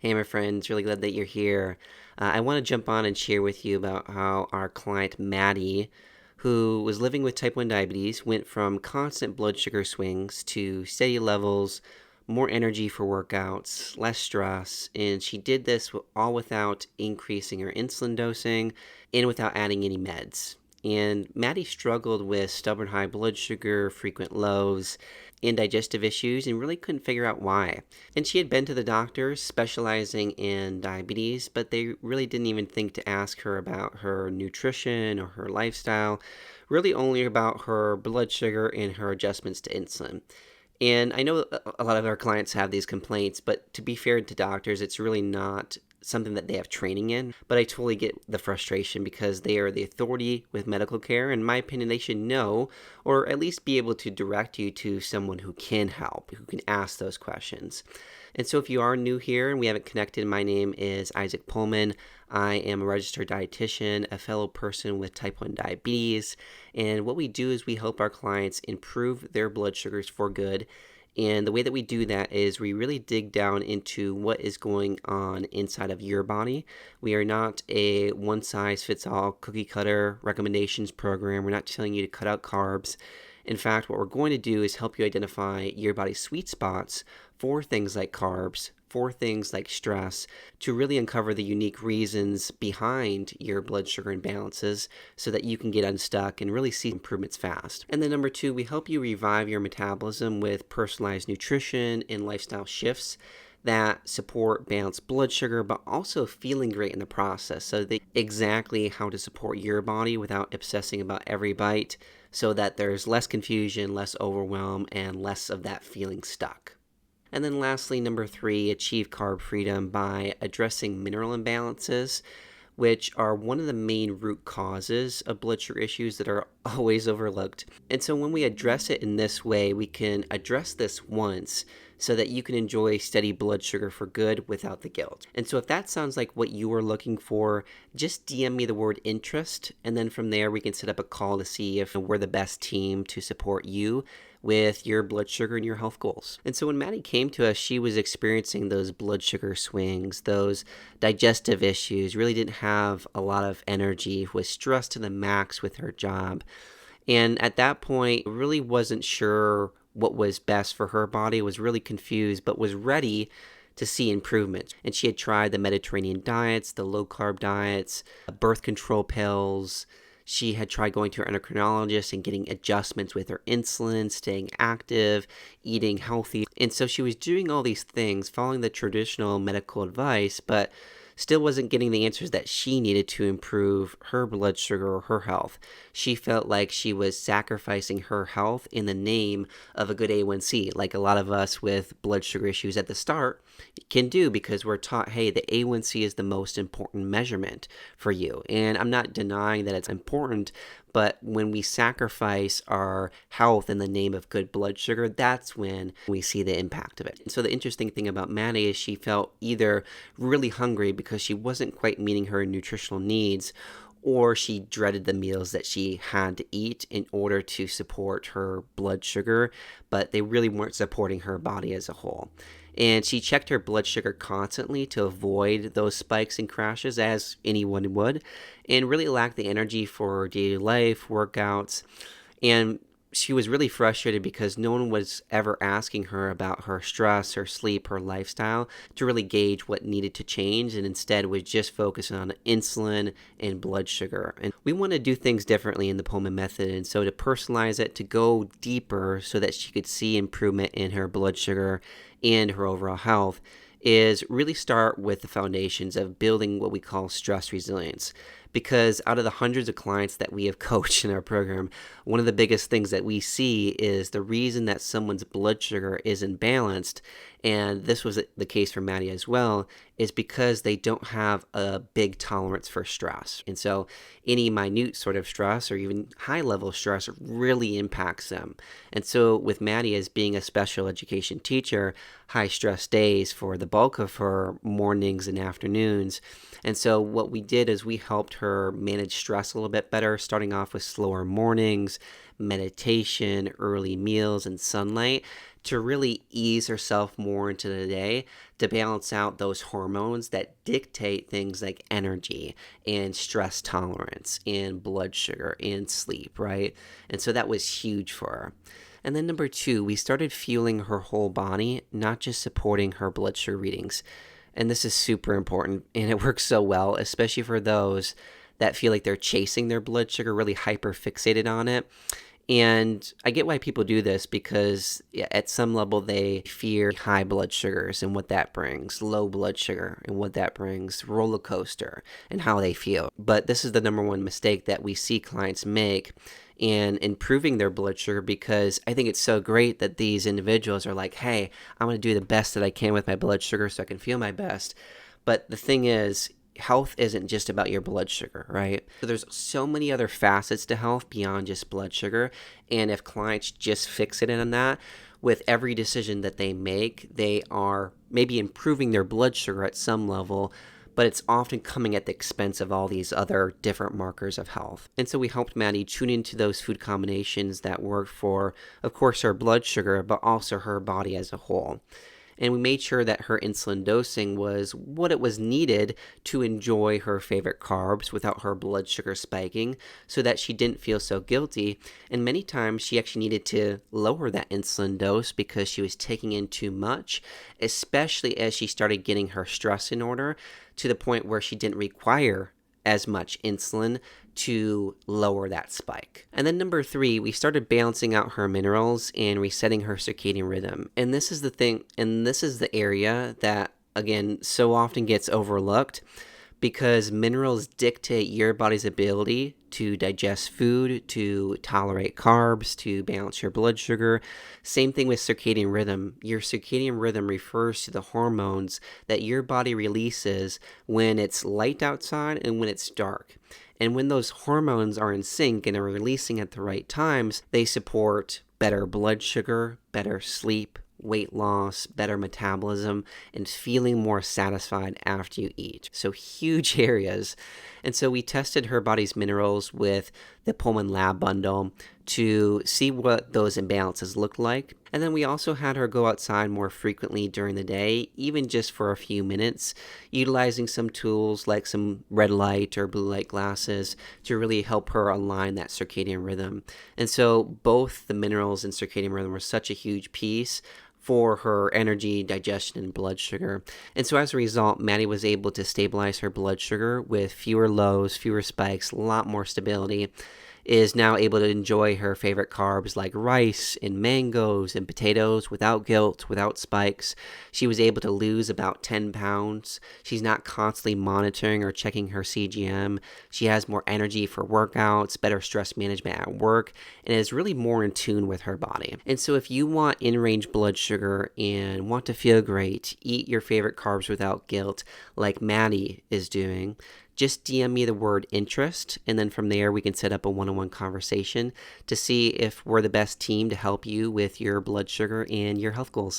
Hey, my friends, really glad that you're here. I want to jump on and share with you about how our client Maddie, who was living with type 1 diabetes, went from constant blood sugar swings to steady levels, more energy for workouts, less stress, and she did this all without increasing her insulin dosing and without adding any meds. And Maddie struggled with stubborn high blood sugar, frequent lows, and digestive issues, and really couldn't figure out why. And she had been to the doctors specializing in diabetes, but they really didn't even think to ask her about her nutrition or her lifestyle, really only about her blood sugar and her adjustments to insulin. And I know a lot of our clients have these complaints, but to be fair to doctors, it's really not something that they have training in. But I totally get the frustration because they are the authority with medical care. In my opinion, they should know or at least be able to direct you to someone who can help, who can ask those questions. And so if you are new here and we haven't connected, my name is Isaac Pohlman. I am a registered dietitian, a fellow person with type 1 diabetes. And what we do is we help our clients improve their blood sugars for good. And the way that we do that is we really dig down into what is going on inside of your body. We are not a one-size-fits-all cookie-cutter recommendations program. We're not telling you to cut out carbs. In fact, what we're going to do is help you identify your body's sweet spots for things like carbs, for things like stress, to really uncover the unique reasons behind your blood sugar imbalances so that you can get unstuck and really see improvements fast. And then number two, we help you revive your metabolism with personalized nutrition and lifestyle shifts that support balanced blood sugar, but also feeling great in the process. So they exactly how to support your body without obsessing about every bite so that there's less confusion, less overwhelm, and less of that feeling stuck. And then lastly, number three, achieve carb freedom by addressing mineral imbalances, which are one of the main root causes of blood sugar issues that are always overlooked. And so when we address it in this way, we can address this once so that you can enjoy steady blood sugar for good without the guilt. And so if that sounds like what you are looking for, just DM me the word interest, and then from there we can set up a call to see if we're the best team to support you with your blood sugar and your health goals. And so when Maddie came to us, she was experiencing those blood sugar swings, those digestive issues, really didn't have a lot of energy, was stressed to the max with her job. And at that point, really wasn't sure what was best for her body, was really confused, but was ready to see improvements. And she had tried the Mediterranean diets, the low-carb diets, birth control pills. She had tried going to her endocrinologist and getting adjustments with her insulin, staying active, eating healthy. And so she was doing all these things, following the traditional medical advice, but still wasn't getting the answers that she needed to improve her blood sugar or her health. She felt like she was sacrificing her health in the name of a good A1C, like a lot of us with blood sugar issues at the start can do because we're taught, hey, the A1C is the most important measurement for you. And I'm not denying that it's important, but when we sacrifice our health in the name of good blood sugar, that's when we see the impact of it. And so the interesting thing about Maddie is she felt either really hungry because she wasn't quite meeting her nutritional needs, or she dreaded the meals that she had to eat in order to support her blood sugar, but they really weren't supporting her body as a whole. And she checked her blood sugar constantly to avoid those spikes and crashes, as anyone would, and really lacked the energy for daily life, workouts. And she was really frustrated because no one was ever asking her about her stress, her sleep, her lifestyle to really gauge what needed to change, and instead was just focusing on insulin and blood sugar. And we want to do things differently in the Pohlman method, and so to personalize it, to go deeper so that she could see improvement in her blood sugar and her overall health, is really start with the foundations of building what we call stress resilience. Because out of the hundreds of clients that we have coached in our program, one of the biggest things that we see is the reason that someone's blood sugar is imbalanced, and this was the case for Maddie as well, is because they don't have a big tolerance for stress. And so any minute sort of stress or even high level stress really impacts them. And so with Maddie as being a special education teacher, high stress days for the bulk of her mornings and afternoons. And so what we did is we helped her manage stress a little bit better, starting off with slower mornings, meditation, early meals, and sunlight, to really ease herself more into the day to balance out those hormones that dictate things like energy and stress tolerance and blood sugar and sleep, right? And so that was huge for her. And then number two, we started fueling her whole body, not just supporting her blood sugar readings. And this is super important, and it works so well, especially for those that feel like they're chasing their blood sugar, really hyper fixated on it. And I get why people do this because at some level they fear high blood sugars and what that brings, low blood sugar and what that brings, roller coaster and how they feel. But this is the number one mistake that we see clients make in improving their blood sugar, because I think it's so great that these individuals are like, hey, I'm going to do the best that I can with my blood sugar so I can feel my best. But the thing is, health isn't just about your blood sugar, right? So there's so many other facets to health beyond just blood sugar. And if clients just fix it on that, with every decision that they make, they are maybe improving their blood sugar at some level, but it's often coming at the expense of all these other different markers of health. And so we helped Maddie tune into those food combinations that work for, of course, her blood sugar, but also her body as a whole. And we made sure that her insulin dosing was what it was needed to enjoy her favorite carbs without her blood sugar spiking, so that she didn't feel so guilty. And many times she actually needed to lower that insulin dose because she was taking in too much, especially as she started getting her stress in order, to the point where she didn't require as much insulin to lower that spike. And then number three, we started balancing out her minerals and resetting her circadian rhythm. And this is the thing, and this is the area that, again, so often gets overlooked, because minerals dictate your body's ability to digest food, to tolerate carbs, to balance your blood sugar. Same thing with circadian rhythm. Your circadian rhythm refers to the hormones that your body releases when it's light outside and when it's dark. And when those hormones are in sync and are releasing at the right times, they support better blood sugar, better sleep, weight loss, better metabolism, and feeling more satisfied after you eat. So huge areas. And so we tested her body's minerals with the Pohlman lab bundle to see what those imbalances looked like. And then we also had her go outside more frequently during the day, even just for a few minutes, utilizing some tools like some red light or blue light glasses to really help her align that circadian rhythm. And so both the minerals and circadian rhythm were such a huge piece for her energy, digestion, and blood sugar. And so as a result, Maddie was able to stabilize her blood sugar with fewer lows, fewer spikes, a lot more stability, is now able to enjoy her favorite carbs like rice and mangoes and potatoes without guilt, without spikes. She was able to lose about 10 pounds. She's not constantly monitoring or checking her CGM. She has more energy for workouts, better stress management at work, and is really more in tune with her body. And so if you want in-range blood sugar and want to feel great, eat your favorite carbs without guilt like Maddie is doing, just DM me the word interest, and then from there we can set up a one-on-one conversation to see if we're the best team to help you with your blood sugar and your health goals.